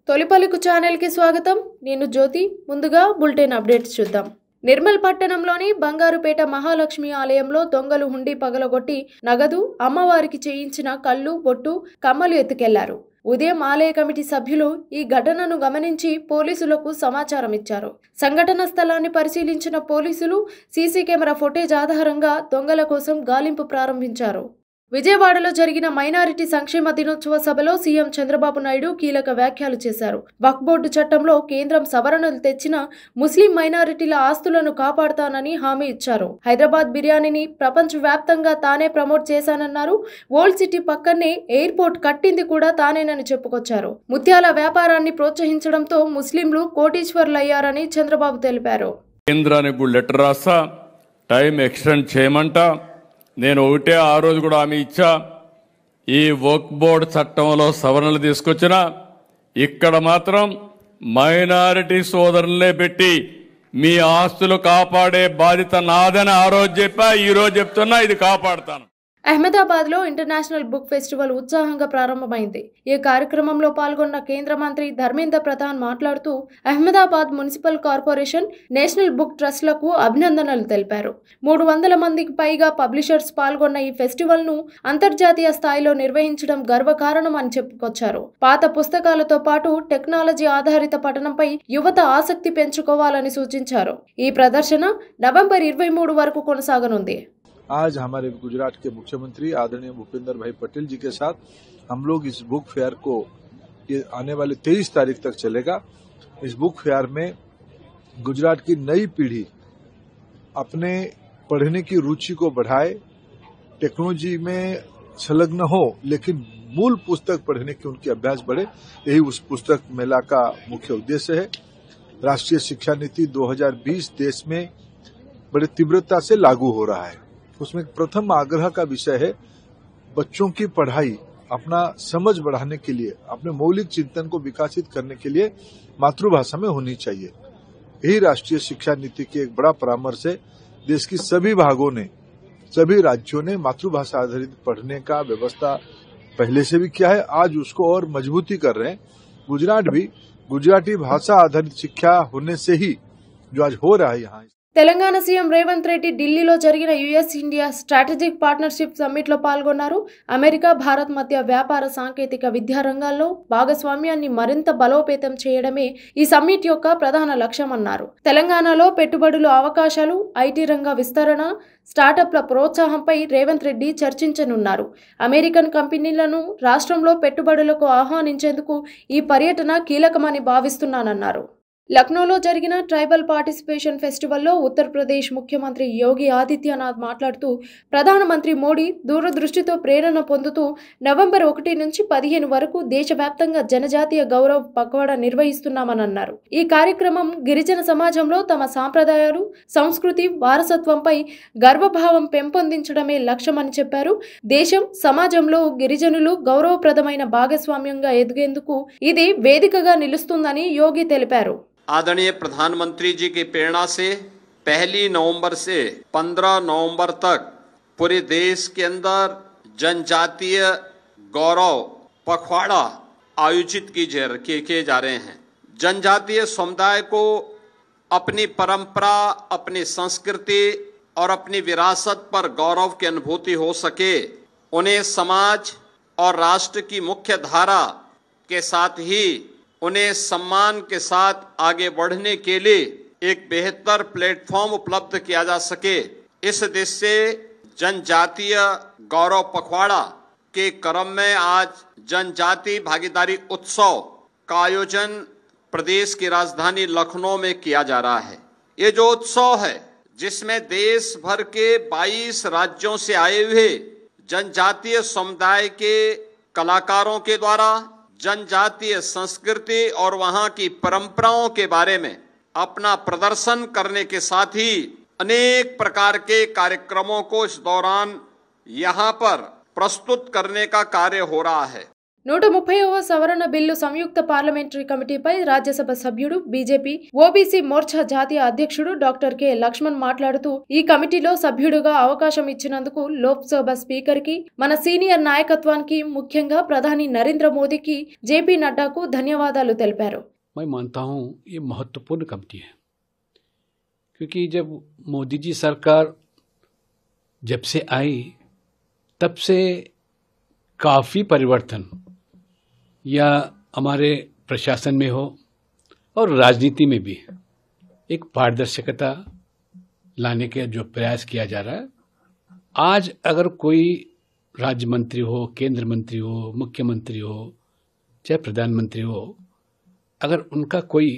తొలిపలుకు channel కి స్వాగతం. నేను జ్యోతి. ముందుగా బులెటిన్ అప్డేట్స్ చూద్దాం. నిర్మల్ పట్టణంలోని బంగారుపేట మహాలక్ష్మి ఆలయంలో దొంగలు హుండీ పగలగొట్టి నగదు, అమ్మవారికి చేయించిన కళ్ళు, బొట్టు, కమ్మలు ఎత్తుకెళ్లారు. ఉదయం ఆలయ కమిటీ సభ్యులు ఈ ఘటనను గమనించి పోలీసులకు సమాచారం ఇచ్చారు. సంఘటన స్థలాన్ని పరిశీలించిన పోలీసులు సీసీ కెమెరా ఫుటేజ్ ఆధారంగా దొంగల కోసం గాలింపు ప్రారంభించారు. విజయవాడలో జరిగిన మైనారిటీ సంక్షేమ దినోత్సవ సభలో సీఎం చంద్రబాబు నాయుడు కీలక వ్యాఖ్యలు చేశారు. వక్ఫ్ బోర్డు చట్టంలో కేంద్రం సవరణలు తెచ్చిన ముస్లిం మైనారిటీల ఆస్తులను కాపాడుతానని హామీ ఇచ్చారు. హైదరాబాద్ బిర్యానీని ప్రపంచవ్యాప్తంగా తానే ప్రమోట్ చేశానన్నారు. ఓల్డ్ సిటీ పక్కనే ఎయిర్పోర్ట్ కట్టింది కూడా తానేనని చెప్పుకొచ్చారు. ముత్యాల వ్యాపారాన్ని ప్రోత్సహించడంతో ముస్లింలు కోటీశ్వరులయ్యారని చంద్రబాబు తెలిపారు. కేంద్రానికి లెటర్ రాస్తా, టైం ఎక్స్టెండ్ చేయమంట. నేను ఒకటే ఆ రోజు కూడా హామీ ఇచ్చా, ఈ వక్ఫ్ బోర్డు చట్టంలో సవరణలు తీసుకొచ్చిన ఇక్కడ మాత్రం మైనారిటీ సోదరులనే పెట్టి మీ ఆస్తులు కాపాడే బాధ్యత నాదని ఆ రోజు చెప్పా, ఈ రోజు చెప్తున్నా, ఇది కాపాడుతాను. అహ్మదాబాద్ లో ఇంటర్నేషనల్ బుక్ ఫెస్టివల్ ఉత్సాహంగా ప్రారంభమైంది. ఈ కార్యక్రమంలో పాల్గొన్న కేంద్ర మంత్రి ధర్మేంద్ర ప్రధాన్ మాట్లాడుతూ Ahmedabad municipal corporation, national book ట్రస్ట్లకు అభినందనలు తెలిపారు. 300 మందికి పైగా పబ్లిషర్స్ పాల్గొన్న ఈ ఫెస్టివల్ ను అంతర్జాతీయ స్థాయిలో నిర్వహించడం గర్వకారణం అని చెప్పుకొచ్చారు. పాత పుస్తకాలతో పాటు టెక్నాలజీ ఆధారిత పఠనంపై యువత ఆసక్తి పెంచుకోవాలని సూచించారు. ఈ ప్రదర్శన నవంబర్ 23 వరకు కొనసాగనుంది. आज हमारे गुजरात के मुख्यमंत्री आदरणीय भूपेंद्र भाई पटेल जी के साथ हम लोग इस बुक फेयर को, ये आने वाले 23 तारीख तक चलेगा। इस बुक फेयर में गुजरात की नई पीढ़ी अपने पढ़ने की रुचि को बढ़ाए, टेक्नोलॉजी में संलग्न हो, लेकिन मूल पुस्तक पढ़ने की उनकी अभ्यास बढ़े, यही उस पुस्तक मेला का मुख्य उद्देश्य है। राष्ट्रीय शिक्षा नीति 2020 देश में बड़े तीव्रता से लागू हो रहा है। उसमें प्रथम आग्रह का विषय है बच्चों की पढ़ाई अपना समझ बढ़ाने के लिए, अपने मौलिक चिंतन को विकसित करने के लिए मातृभाषा में होनी चाहिए। यही राष्ट्रीय शिक्षा नीति की एक बड़ा परामर्श है। देश की सभी भागों ने, सभी राज्यों ने मातृभाषा आधारित पढ़ने का व्यवस्था पहले से भी किया है, आज उसको और मजबूती कर रहे हैं। गुजरात भी गुजराती भाषा आधारित शिक्षा होने से ही जो आज हो रहा है यहाँ। తెలంగాణ సీఎం రేవంత్ రెడ్డి ఢిల్లీలో జరిగిన US India strategic partnership summit లో పాల్గొన్నారు. అమెరికా, భారత్ మధ్య వ్యాపార, సాంకేతిక, విద్యా రంగాల్లో భాగస్వామ్యాన్ని మరింత బలోపేతం చేయడమే ఈ సమ్మిట్ యొక్క ప్రధాన లక్ష్యమన్నారు. తెలంగాణలో పెట్టుబడుల అవకాశాలు, ఐటీ రంగ విస్తరణ, స్టార్టప్ల ప్రోత్సాహంపై రేవంత్ రెడ్డి చర్చించనున్నారు. అమెరికన్ కంపెనీలను రాష్ట్రంలో పెట్టుబడులకు ఆహ్వానించేందుకు ఈ పర్యటన కీలకమని భావిస్తున్నానన్నారు. లక్నోలో జరిగిన ట్రైబల్ పార్టిసిపేషన్ ఫెస్టివల్లో ఉత్తరప్రదేశ్ ముఖ్యమంత్రి యోగి ఆదిత్యనాథ్ మాట్లాడుతూ ప్రధానమంత్రి మోడీ దూరదృష్టితో ప్రేరణ పొందుతూ నవంబర్ 1 నుంచి 15 వరకు దేశవ్యాప్తంగా జనజాతీయ గౌరవ పఖవాడా నిర్వహిస్తున్నామని అన్నారు. ఈ కార్యక్రమం గిరిజన సమాజంలో తమ సాంప్రదాయాలు, సంస్కృతి, వారసత్వంపై గర్వభావం పెంపొందించడమే లక్ష్యమని చెప్పారు. దేశం, సమాజంలో గిరిజనులు గౌరవప్రదమైన భాగస్వామ్యంగా ఎదిగేందుకు ఇది వేదికగా నిలుస్తుందని యోగి తెలిపారు. आदरणीय प्रधानमंत्री जी की प्रेरणा से 1 नवंबर से 15 नवंबर तक पूरे देश के अंदर जनजातीय गौरव पखवाड़ा आयोजित किए जा रहे हैं। जनजातीय समुदाय को अपनी परंपरा, अपनी संस्कृति और अपनी विरासत पर गौरव की अनुभूति हो सके, उन्हें समाज और राष्ट्र की मुख्य धारा के साथ ही उन्हें सम्मान के साथ आगे बढ़ने के लिए एक बेहतर प्लेटफॉर्म उपलब्ध किया जा सके, इस उद्देश्य से जनजातीय गौरव पखवाड़ा के क्रम में आज जनजातीय भागीदारी उत्सव का आयोजन प्रदेश की राजधानी लखनऊ में किया जा रहा है। ये जो उत्सव है, जिसमें देश भर के 22 राज्यों से आए हुए जनजातीय समुदाय के कलाकारों के द्वारा जनजातीय संस्कृति और वहां की परंपराओं के बारे में अपना प्रदर्शन करने के साथ ही अनेक प्रकार के कार्यक्रमों को इस दौरान यहां पर प्रस्तुत करने का कार्य हो रहा है। 130వ సవరణ బిల్లు సంయుక్త పార్లమెంటరీ కమిటీపై రాజ్యసభ సభ్యుడు బీజేపీ ఓబీసీ మోర్చా జాతీయ అధ్యక్షుడు డాక్టర్ కె లక్ష్మణ్ మాట్లాడుతూ ఈ కమిటీలో సభ్యుడిగా అవకాశం ఇచ్చినందుకు లోక్సభ స్పీకర్కి, మన సీనియర్ నాయకత్వానికి, ముఖ్యంగా ప్రధాని నరేంద్ర మోదీకి, జేపీ నడ్డాకు ధన్యవాదాలు తెలిపారు. मैं मानता हूँ ये महत्वपूर्ण कमेटी है, क्योंकि जब मोदी जी सरकार जब से आई तब से काफ़ी परिवर्तन या हमारे प्रशासन में हो और राजनीति में भी एक पारदर्शिता लाने के जो प्रयास किया जा रहा है. आज अगर कोई राज्य मंत्री हो, केंद्र मंत्री हो, मुख्यमंत्री हो, चाहे प्रधानमंत्री हो, अगर उनका कोई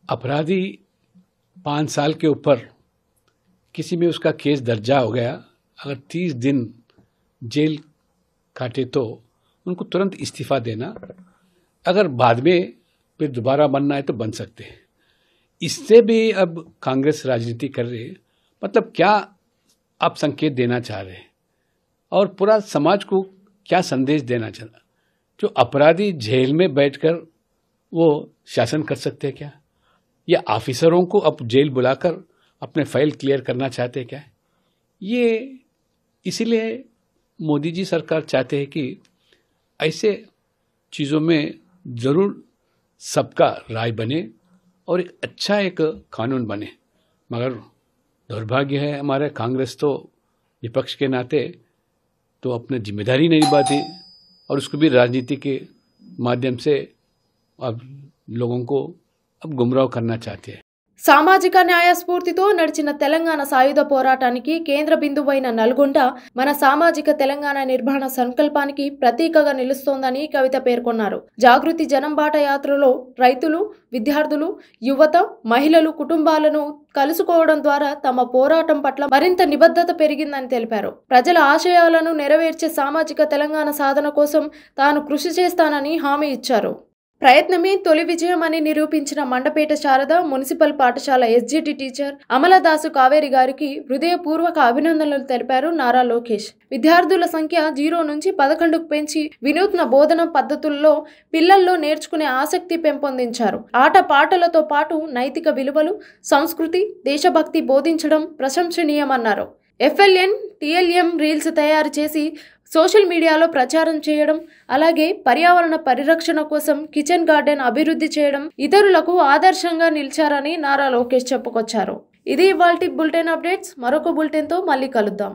अपराधी 5 साल के ऊपर किसी में उसका केस दर्जा हो गया, अगर 30 दिन जेल काटे तो उनको तुरंत इस्तीफा देना, अगर बाद में फिर दोबारा बनना है तो बन सकते हैं. इससे भी अब कांग्रेस राजनीति कर रही है. मतलब क्या आप संकेत देना चाह रहे हैं और पूरा समाज को क्या संदेश देना चाह रहे? जो अपराधी जेल में बैठकर वो शासन कर सकते हैं क्या, या ऑफिसरों को अब जेल बुलाकर अपने फाइल क्लियर करना चाहते हैं क्या? ये इसीलिए मोदी जी सरकार चाहते हैं कि ऐसे चीज़ों में ज़रूर सबका राय बने और एक अच्छा एक कानून बने. मगर दुर्भाग्य है हमारे कांग्रेस तो विपक्ष के नाते तो अपनी जिम्मेदारी नहीं निभाती और उसको भी राजनीति के माध्यम से अब लोगों को अब गुमराह करना चाहते हैं. సామాజిక న్యాయ స్ఫూర్తితో నడిచిన తెలంగాణ సాయుధ పోరాటానికి కేంద్ర బిందువైన నల్గొండ మన సామాజిక తెలంగాణ నిర్మాణ సంకల్పానికి ప్రతీకగా నిలుస్తోందని కవిత పేర్కొన్నారు. జాగృతి జనం బాట యాత్రలో రైతులు, విద్యార్థులు, యువత, మహిళలు కుటుంబాలను కలుసుకోవడం ద్వారా తమ పోరాటం పట్ల మరింత నిబద్ధత పెరిగిందని తెలిపారు. ప్రజల ఆశయాలను నెరవేర్చే సామాజిక తెలంగాణ సాధన కోసం తాను కృషి చేస్తానని హామీ ఇచ్చారు. ప్రయత్నమే తొలి విజయం అని నిరూపించిన మండపేట శారద మున్సిపల్ పాఠశాల ఎస్జిటి టీచర్ అమలదాసు కావేరి గారికి హృదయపూర్వక అభినందనలు తెలిపారు నారా లోకేష్. విద్యార్థుల సంఖ్య 0 నుంచి 11కు పెంచి వినూత్న బోధన పద్ధతుల్లో పిల్లల్లో నేర్చుకునే ఆసక్తి పెంపొందించారు. ఆట పాటలతో పాటు నైతిక విలువలు, సంస్కృతి, దేశభక్తి బోధించడం ప్రశంసనీయమన్నారు. FLN, TLM రీల్స్ తయారు చేసి సోషల్ మీడియాలో ప్రచారం చేయడం, అలాగే పర్యావరణ పరిరక్షణ కోసం కిచెన్ గార్డెన్ అభివృద్ధి చేయడం ఇతరులకు ఆదర్శంగా నిలిచారని నారా లోకేష్ చెప్పుకొచ్చారు. ఇది ఇవాల్టి బులెటిన్ అప్డేట్స్. మరొక బులెటిన్తో మళ్ళీ కలుద్దాం.